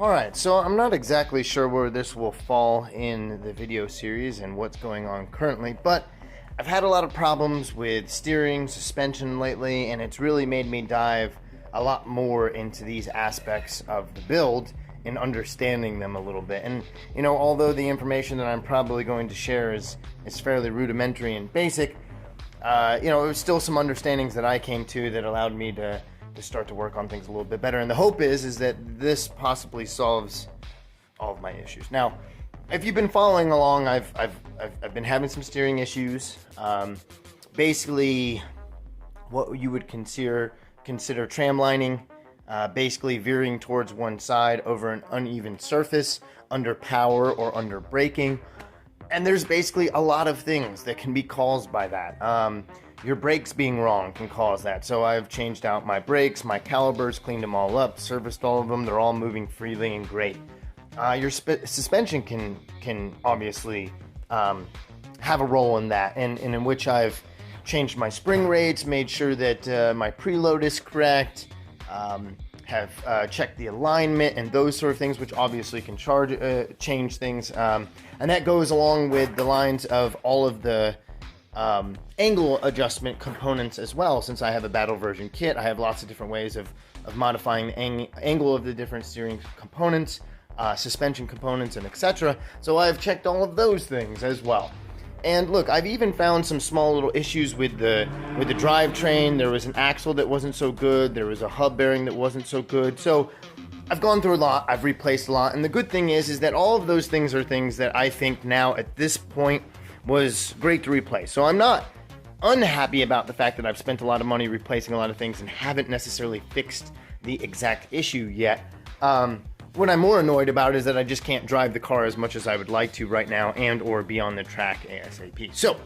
Alright, so I'm not exactly sure where this will fall in the video series and what's going on currently, but I've had a lot of problems with steering, suspension lately, and it's really made me dive a lot more into these aspects of the build and understanding them a little bit. And, you know, although the information that I'm probably going to share is fairly rudimentary and basic, you know, it was still some understandings that I came to that allowed me to start to work on things a little bit better. And the hope is that this possibly solves all of my issues. Now, if you've been following along, I've been having some steering issues. Basically, what you would consider tram lining, basically veering towards one side over an uneven surface, under power or under braking. And there's basically a lot of things that can be caused by that. Your brakes being wrong can cause that. So I've changed out my brakes, my calipers, cleaned them all up, serviced all of them. They're all moving freely and great. Your suspension can obviously have a role in that, and in which I've changed my spring rates, made sure that my preload is correct, have checked the alignment and those sort of things, which obviously can change things. And that goes along with the lines of all of the angle adjustment components as well. Since I have a battle version kit, I have lots of different ways of modifying the angle of the different steering components, suspension components, and etc. So I've checked all of those things as well. And look, I've even found some small little issues with the drivetrain. There was an axle that wasn't so good. There was a hub bearing that wasn't so good. So I've gone through a lot. I've replaced a lot. And the good thing is that all of those things are things that I think now at this point was great to replace. So I'm not unhappy about the fact that I've spent a lot of money replacing a lot of things and haven't necessarily fixed the exact issue yet. What I'm more annoyed about is that I just can't drive the car as much as I would like to right now and or be on the track ASAP. So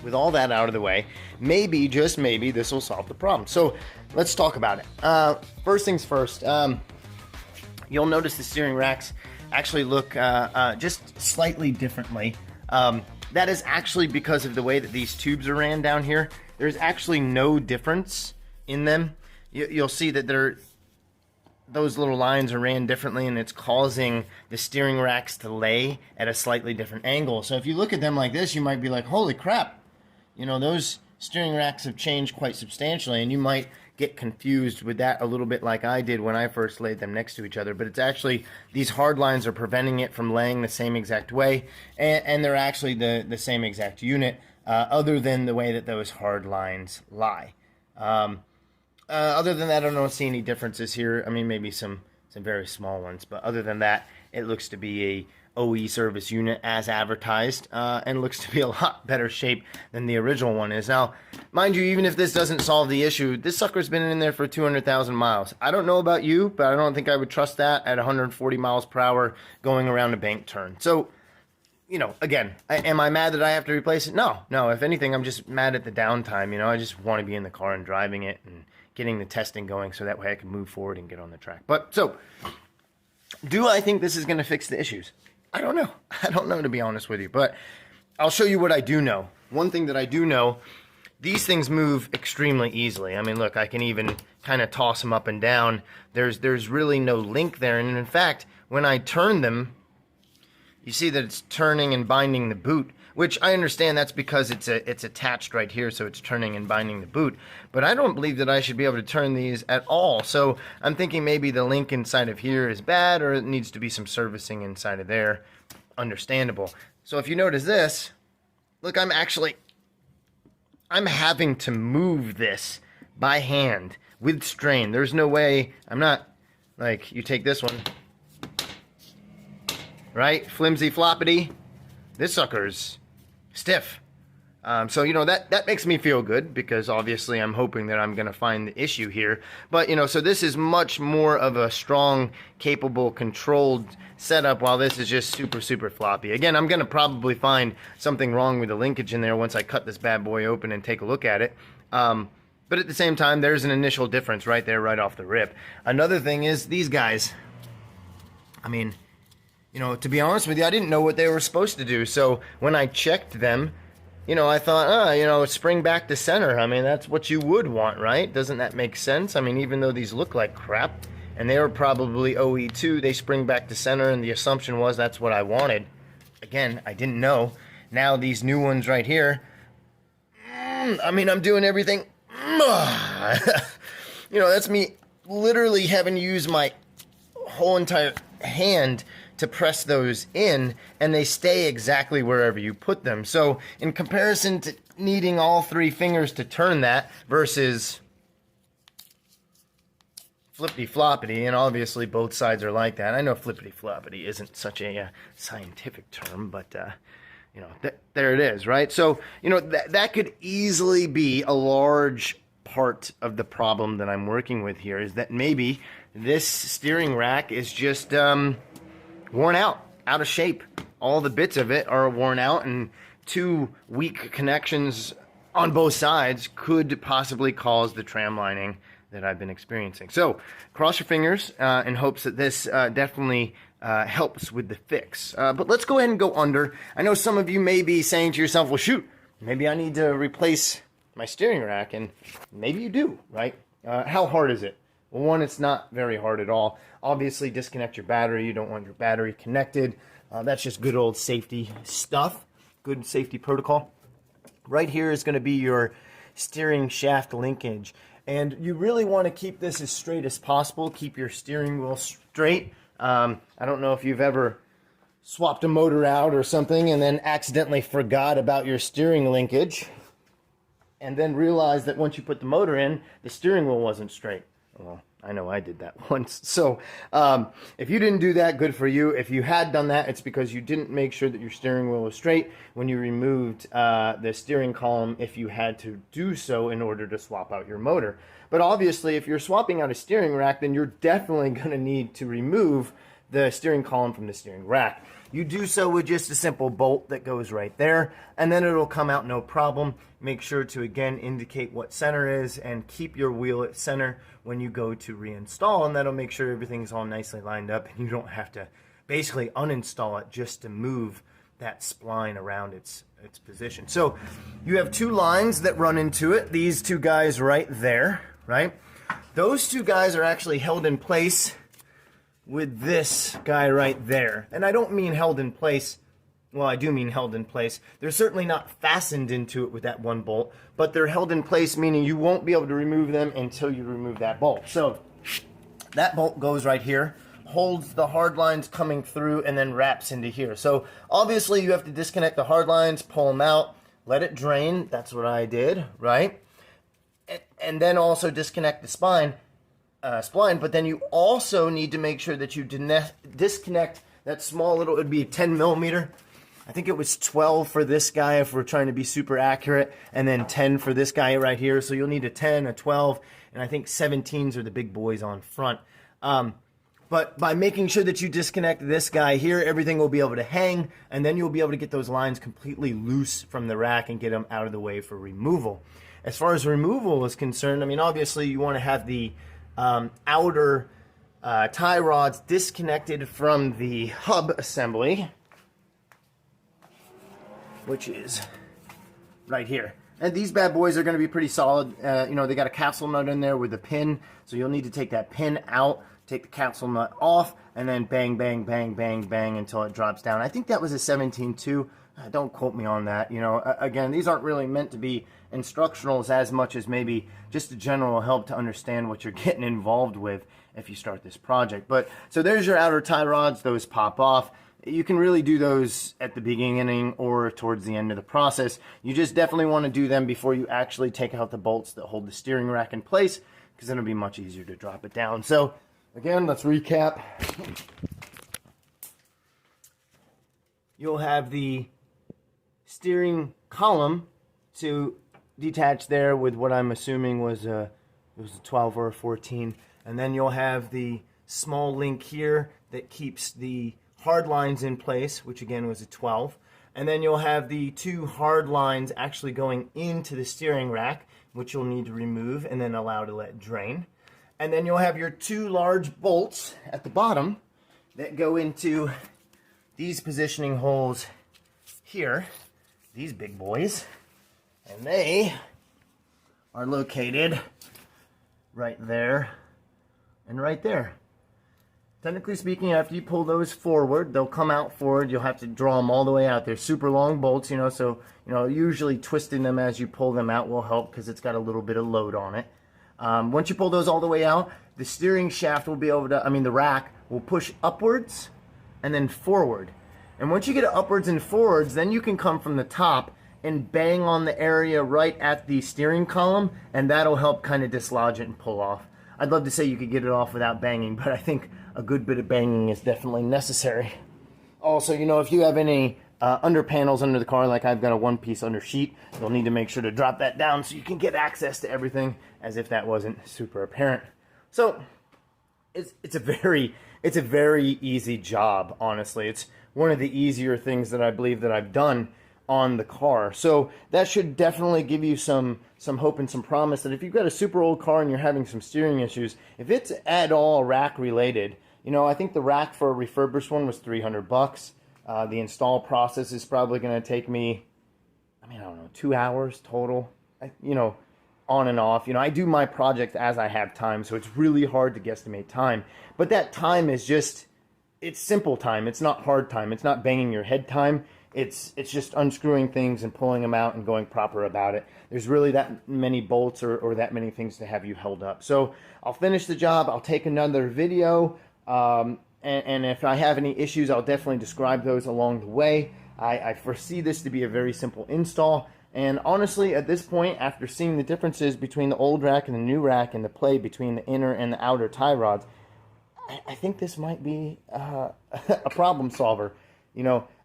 with all that out of the way, maybe, just maybe, this will solve the problem. So let's talk about it. First things first, you'll notice the steering racks actually look just slightly differently. That is actually because of the way that these tubes are ran down here. There's actually no difference in them. You'll see that those little lines are ran differently, and it's causing the steering racks to lay at a slightly different angle. So if you look at them like this, you might be like, holy crap, you know, those steering racks have changed quite substantially, and you might get confused with that a little bit like I did when I first laid them next to each other. But it's actually, these hard lines are preventing it from laying the same exact way, and they're actually the same exact unit, other than the way that those hard lines lie. Other than that, I don't see any differences here. I mean, maybe some very small ones, but other than that, it looks to be a OE service unit as advertised, and looks to be a lot better shape than the original one is. Now, mind you, even if this doesn't solve the issue, this sucker's been in there for 200,000 miles. I don't know about you, but I don't think I would trust that at 140 miles per hour going around a bank turn. So, you know, again, am I mad that I have to replace it? No. If anything, I'm just mad at the downtime. You know, I just want to be in the car and driving it and getting the testing going so that way I can move forward and get on the track. But so, do I think this is going to fix the issues? I don't know. I don't know, to be honest with you, but I'll show you what I do know. One thing that I do know, these things move extremely easily. I mean, look, I can even kind of toss them up and down. There's really no link there, and in fact, when I turn them, you see that it's turning and binding the boot, which I understand that's because it's attached right here, so it's turning and binding the boot. But I don't believe that I should be able to turn these at all. So I'm thinking maybe the link inside of here is bad, or it needs to be some servicing inside of there. Understandable. So if you notice this, look, I'm having to move this by hand with strain. There's no way, I'm not, like, you take this one, right? Flimsy floppity. This sucker's stiff. So, you know, that makes me feel good, because obviously I'm hoping that I'm going to find the issue here. But, you know, so this is much more of a strong, capable, controlled setup, while this is just super, super floppy. Again, I'm going to probably find something wrong with the linkage in there once I cut this bad boy open and take a look at it. But at the same time, there's an initial difference right there, right off the rip. Another thing is these guys. I mean, you know, to be honest with you, I didn't know what they were supposed to do. So when I checked them, you know, I thought, you know, spring back to center. I mean, that's what you would want, right? Doesn't that make sense? I mean, even though these look like crap and they were probably OE2. They spring back to center, and the assumption was that's what I wanted. Again, I didn't know. Now these new ones right here, I mean, I'm doing everything. You know, that's me literally having to use my whole entire hand to press those in, and they stay exactly wherever you put them. So in comparison to needing all 3 fingers to turn that versus flippity floppity, and obviously both sides are like that. I know flippity floppity isn't such a scientific term, but you know, there it is, right? So, you know, that could easily be a large part of the problem that I'm working with here, is that maybe this steering rack is just worn out of shape. All the bits of it are worn out, and 2 weak connections on both sides could possibly cause the tram lining that I've been experiencing. So cross your fingers in hopes that this definitely helps with the fix. But let's go ahead and go under. I know some of you may be saying to yourself, well, shoot, maybe I need to replace my steering rack, and maybe you do, right? How hard is it? Well, one, it's not very hard at all. Obviously, disconnect your battery. You don't want your battery connected. That's just good old safety stuff, good safety protocol. Right here is going to be your steering shaft linkage. And you really want to keep this as straight as possible. Keep your steering wheel straight. I don't know if you've ever swapped a motor out or something and then accidentally forgot about your steering linkage, and then realized that once you put the motor in, the steering wheel wasn't straight. Well, I know I did that once. So if you didn't do that, good for you. If you had done that, it's because you didn't make sure that your steering wheel was straight when you removed the steering column, if you had to do so in order to swap out your motor. But obviously, if you're swapping out a steering rack, then you're definitely going to need to remove the steering column from the steering rack. You do so with just a simple bolt that goes right there, and then it'll come out no problem. Make sure to, again, indicate what center is and keep your wheel at center when you go to reinstall, and that'll make sure everything's all nicely lined up and you don't have to basically uninstall it just to move that spline around its position. So you have 2 lines that run into it. These 2 guys right there, right? Those 2 guys are actually held in place with this guy right there. And I don't mean held in place, well, I do mean held in place. They're certainly not fastened into it with that 1 bolt, but they're held in place, meaning you won't be able to remove them until you remove that bolt. So that bolt goes right here, holds the hard lines coming through, and then wraps into here. So obviously you have to disconnect the hard lines, pull them out, let it drain. That's what I did, right? And then also disconnect the spline, but then you also need to make sure that you disconnect that small little, it would be a 10 millimeter. I think it was 12 for this guy if we're trying to be super accurate, and then 10 for this guy right here. So you'll need a 10, a 12, and I think 17s are the big boys on front. But by making sure that you disconnect this guy here, everything will be able to hang, and then you'll be able to get those lines completely loose from the rack and get them out of the way for removal. As far as removal is concerned, I mean, obviously you want to have the outer tie rods disconnected from the hub assembly, which is right here. And these bad boys are going to be pretty solid. You know, they got a capsule nut in there with a pin, so you'll need to take that pin out, take the capsule nut off, and then bang, bang, bang, bang, bang until it drops down. I think that was a 17-2. Don't quote me on that. You know, again, these aren't really meant to be instructionals as much as maybe just a general help to understand what you're getting involved with if you start this project. But so there's your outer tie rods. Those pop off. You can really do those at the beginning or towards the end of the process. You just definitely want to do them before you actually take out the bolts that hold the steering rack in place, because then it'll be much easier to drop it down. So again, let's recap. You'll have the steering column to detach there with what I'm assuming was it was a 12 or a 14, and then you'll have the small link here that keeps the hard lines in place, which again was a 12, and then you'll have the 2 hard lines actually going into the steering rack, which you'll need to remove and then allow to let drain. And then you'll have your 2 large bolts at the bottom that go into these positioning holes here, these big boys, and they are located right there and right there. Technically speaking, after you pull those forward, they'll come out forward. You'll have to draw them all the way out. They're super long bolts, so usually twisting them as you pull them out will help because it's got a little bit of load on it. Once you pull those all the way out, the steering shaft will be able to, the rack will push upwards and then forward. And once you get it upwards and forwards, then you can come from the top and bang on the area right at the steering column, and that'll help kind of dislodge it and pull off. I'd love to say you could get it off without banging, but I think a good bit of banging is definitely necessary. Also, if you have any under panels under the car, like I've got a one-piece under sheet, you'll need to make sure to drop that down so you can get access to everything, as if that wasn't super apparent. So it's a very easy job, honestly. It's one of the easier things that I believe that I've done on the car. So that should definitely give you some hope and some promise that if you've got a super old car and you're having some steering issues, if it's at all rack related, I think the rack for a refurbished one was $300. The install process is probably going to take me, I don't know, 2 hours total, on and off. I do my project as I have time, so it's really hard to guesstimate time. But that time is it's simple time. It's not hard time. It's not banging your head time. It's just unscrewing things and pulling them out and going proper about it. There's really that many bolts or that many things to have you held up. So I'll finish the job. I'll take another video. And if I have any issues, I'll definitely describe those along the way. I foresee this to be a very simple install. And honestly, at this point, after seeing the differences between the old rack and the new rack and the play between the inner and the outer tie rods, I think this might be a problem solver.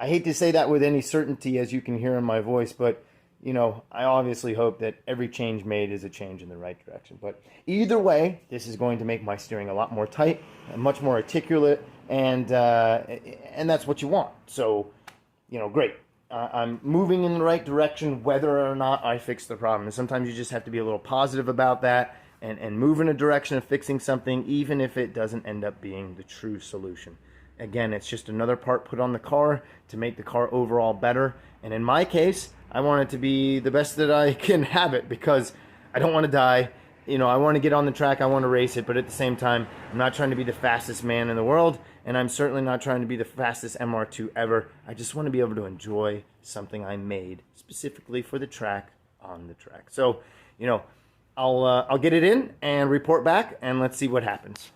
I hate to say that with any certainty, as you can hear in my voice, but I obviously hope that every change made is a change in the right direction. But either way, this is going to make my steering a lot more tight, and much more articulate, and that's what you want. So, great. I'm moving in the right direction, whether or not I fix the problem. And sometimes you just have to be a little positive about that and move in a direction of fixing something, even if it doesn't end up being the true solution. Again, it's just another part put on the car to make the car overall better. And in my case, I want it to be the best that I can have it, because I don't want to die. I want to get on the track, I want to race it, but at the same time, I'm not trying to be the fastest man in the world, and I'm certainly not trying to be the fastest MR2 ever. I just want to be able to enjoy something I made specifically for the track on the track. So, I'll get it in and report back, and let's see what happens.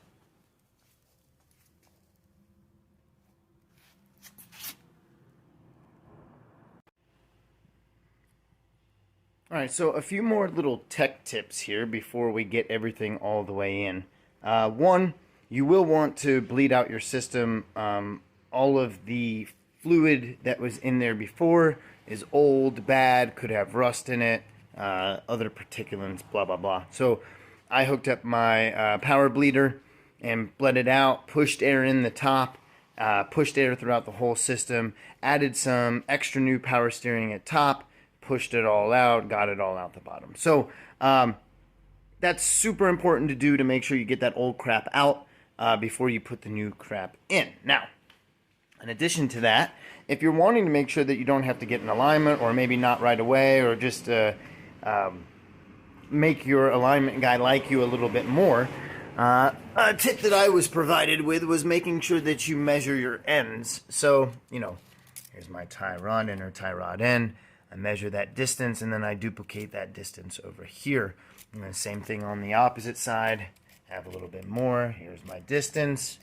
Alright, so a few more little tech tips here before we get everything all the way in. One, you will want to bleed out your system. All of the fluid that was in there before is old, bad, could have rust in it, other particulates, blah, blah, blah. So I hooked up my power bleeder and bled it out, pushed air in the top, pushed air throughout the whole system, added some extra new power steering at top, pushed it all out, got it all out the bottom. So that's super important to do to make sure you get that old crap out before you put the new crap in. Now, in addition to that, if you're wanting to make sure that you don't have to get an alignment, or maybe not right away, or just make your alignment guy like you a little bit more, a tip that I was provided with was making sure that you measure your ends. So, here's my tie rod in or tie rod end. I measure that distance, and then I duplicate that distance over here. And then same thing on the opposite side. Have a little bit more. Here's my distance.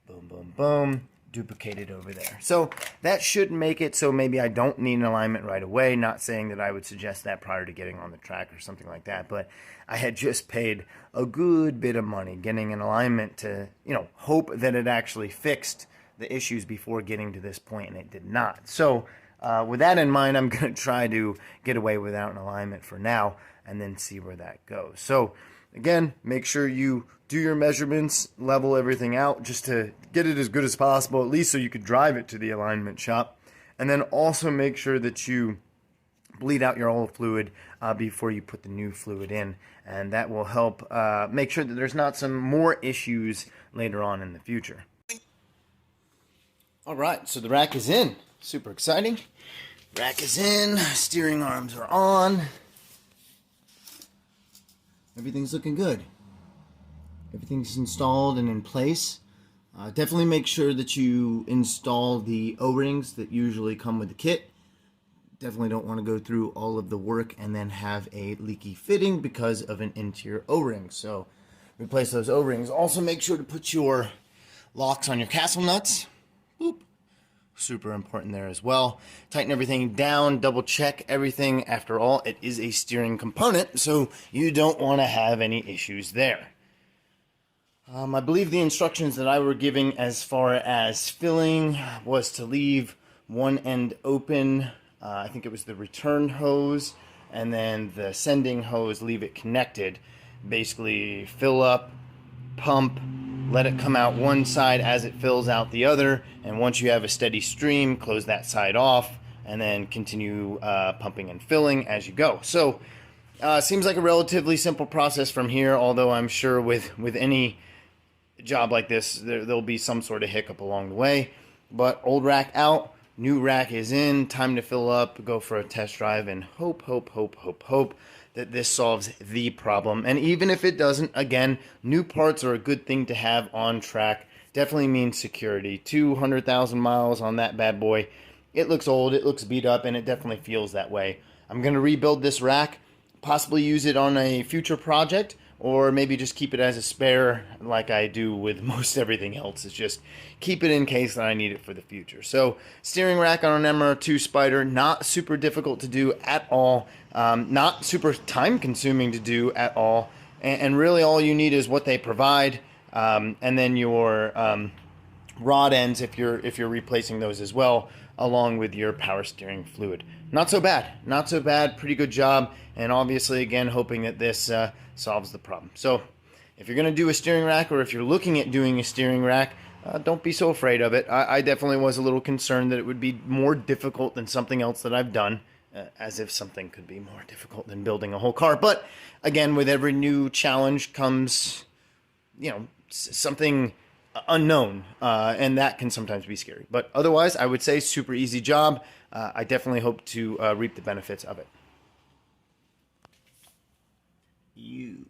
Boom, boom, boom. Duplicate it over there. So that should make it so maybe I don't need an alignment right away. Not saying that I would suggest that prior to getting on the track or something like that, but I had just paid a good bit of money getting an alignment to, hope that it actually fixed the issues before getting to this point, and it did not. So with that in mind, I'm going to try to get away without an alignment for now, and then see where that goes. So again, make sure you do your measurements, level everything out just to get it as good as possible, at least so you could drive it to the alignment shop. And then also make sure that you bleed out your old fluid before you put the new fluid in. And that will help make sure that there's not some more issues later on in the future. Alright, so the rack is in. Super exciting. Rack is in, steering arms are on. Everything's looking good. Everything's installed and in place. Definitely make sure that you install the O-rings that usually come with the kit. Definitely don't want to go through all of the work and then have a leaky fitting because of an interior O-ring. So replace those O-rings. Also make sure to put your locks on your castle nuts. Boop. Super important there as well. Tighten everything down, double check everything. After all, it is a steering component, so you don't want to have any issues there. I believe the instructions that I were giving as far as filling was to leave one end open. I think it was the return hose, and then the sending hose, leave it connected. Basically fill up, pump, let it come out one side as it fills out the other, and once you have a steady stream, close that side off, and then continue pumping and filling as you go. So seems like a relatively simple process from here, although I'm sure with any job like this, there'll be some sort of hiccup along the way. But old rack out, new rack is in, time to fill up, go for a test drive, and hope that this solves the problem. And even if it doesn't, again, new parts are a good thing to have on track. Definitely means security. 200,000 miles on that bad boy. It looks old, it looks beat up, and it definitely feels that way. I'm going to rebuild this rack, possibly use it on a future project, or maybe just keep it as a spare like I do with most everything else. It's just keep it in case that I need it for the future. So steering rack on an MR2 Spyder, not super difficult to do at all, not super time consuming to do at all, and really all you need is what they provide, and then your rod ends if you're replacing those as well, along with your power steering fluid. Not so bad, pretty good job, and obviously again hoping that this solves the problem. So if you're going to do a steering rack, or if you're looking at doing a steering rack, don't be so afraid of it. I definitely was a little concerned that it would be more difficult than something else that I've done, as if something could be more difficult than building a whole car. But again, with every new challenge comes, something unknown, and that can sometimes be scary. But otherwise, I would say super easy job. I definitely hope to reap the benefits of it. You